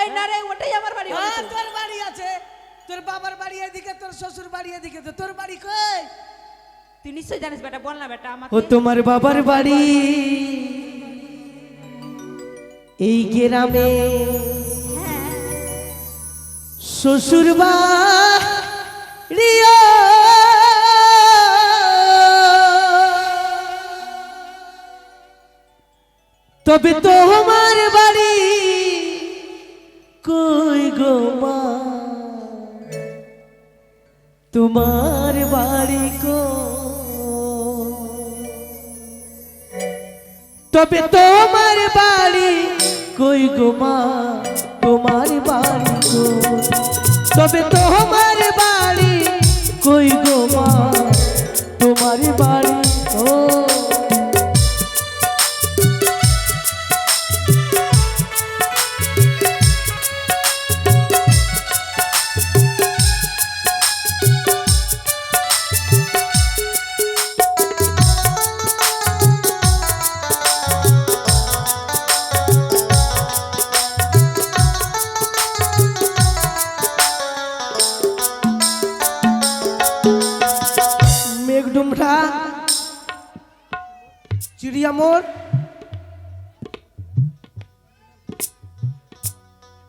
এই না রে ওটাই আমার বাড়ি হবে তো। তোর বাড়ি আছে, তোর বাবার বাড়ি এদিকে, তোর শ্বশুর বাড়ি এদিকে, তো তোর বাড়ি কই? তুই নিশ্চয়ই জানিস বেটা, বল না বেটা ও আমাকে। তোমার বাবার বাড়ি এই গ্রামে, হ্যাঁ শ্বশুর বাড়ি তবে তোমার বাড়ি কই গো মা, তোমার বাড়ি কই? তবে তোমার বাড়ি কই গো মা, তোমার বাড়ি কই? তবে তোমার বাড়ি কই গো মা, তোমার বাড়ি কই? মেঘডুমরা চিড়িয়া মোড়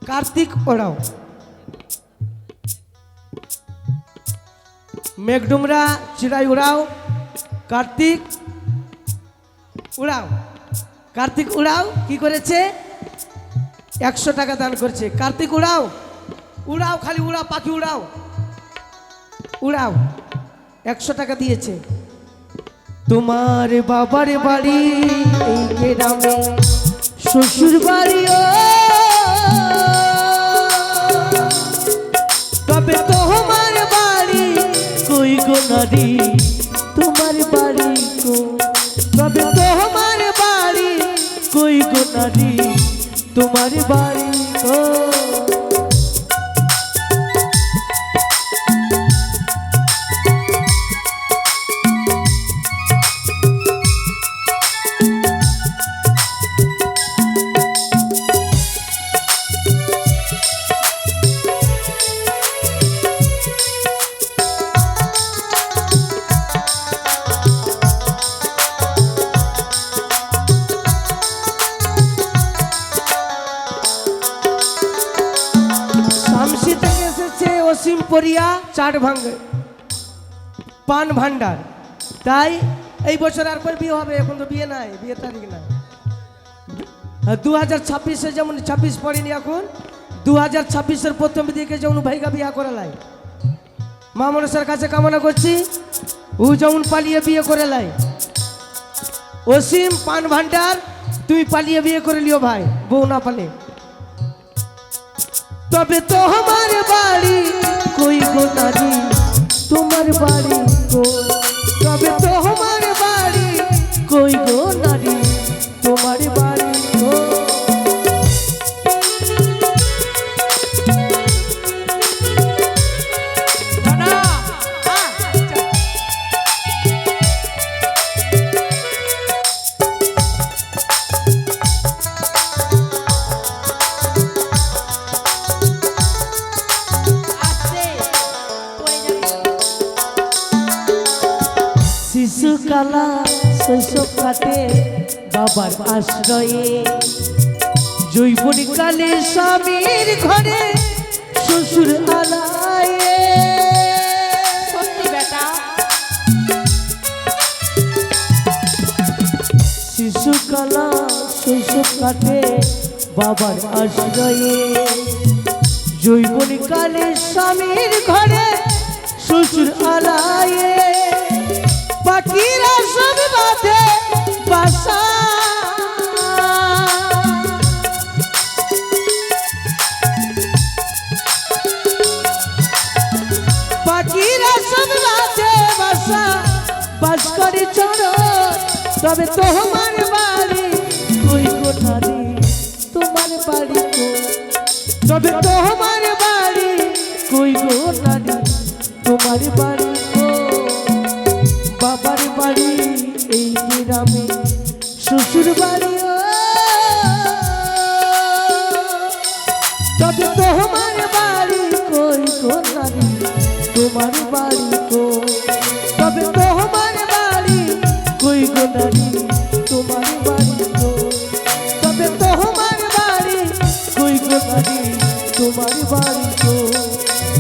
কার্তিক ওড়াও, মেঘডুমরা চিড়াই উড়াও, কার্তিক উড়াও। কার্তিক উড়াও কি করেছে? 100 টাকা দান করছে। কার্তিক উড়াও, উড়াও, খালি উড়াও, পাখি উড়াও, উড়াও, 100 টাকা দিয়েছে। তোমার বাবার বাড়ি এই গ্রামে, শ্বশুর বাড়ি তবে তোমার বাড়ি কই গো নারী, তোমার বাড়ি কই? তবে তোমার বাড়ি কই গো নারী, তোমার বাড়ি কই? অসীমপুরিয়া চাট ভাঙ্গে পান ভান্ডার। তাই এই বছর আর করে বিয়ে হবে, এখন তো বিয়ে নাই, বিয়ে তারিখ নাই। 2026-এ যেমন 26 পড়েনি, এখন 2026-এর প্রথম দিকে যেমন ভাইগা বিয়া করে লাই। মা মনসার কাছে কামনা করছি ও যেমন পালিয়ে বিয়ে করে লাই। অসীম পান ভান্ডার তুই পালিয়ে বিয়ে করে লিও ভাই, বউ না পালে। তবে তোমার বাড়ি কই গো নারী, তোমার বাড়ি কই? তবে তোমার বাড়ি কই গো নারী, তোমার বাড়ি কই? শিশুকালা শৈশব কাটে বাবার আশ্রয়ে, যৌবনিক কালে স্বামীর ঘরে শ্বশুর আলায়ে। সত্যি বেটা, শিশুকালা শৈশব কাটে বাবার আশ্রয়ে, যৌবনিক কালে স্বামীর ঘরে শ্বশুর আলায়ে। পাখিরা সব বাঁধে বাসা, পাখিরা সব বাঁধে বাসা, বাস করে চড়ো। তবে তোমার বাড়ি কই গো নারী, তোমার বাড়ি কই? তবে তোমার বাড়ি কই গো নারী, তোমার বাড়ি কই? বাবার বাড়ি এই গ্রামে, শ্বশুর বাড়ি তবে তোমার বাড়ি কই গো নারী তোমার বাড়ি কই তবে তোমার বাড়ি কই গো নারী তোমার বাড়ি কই তবে তোমার বাড়ি কই গো নারী তোমার বাড়ি কই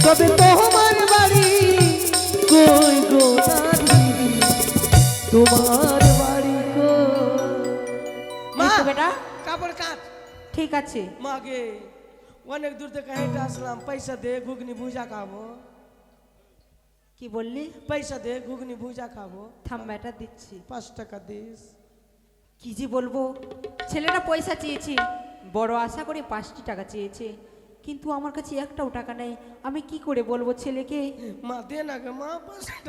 তবে তোমার বাড়ি কই গো নারী তোমার বাড়ি কই এই তো বেটা কাপড় কাট ঠিক আছে মাগে অনেক দূর থেকে হেঁটে আসলাম পয়সা দে ঘুগনি ভুজা খাবো কি বললি পয়সা দে ঘুগনি ভুজা খাবো থাম বেটা দিচ্ছি 5 টাকা দিস কি যে বলবো ছেলেটা পয়সা চেয়েছে বড় আশা করে 5টি টাকা চেয়েছে কিন্তু আমার কাছে একটাও টাকা নেই আমি কি করে বলবো ছেলেকে মা দে না গে মা 5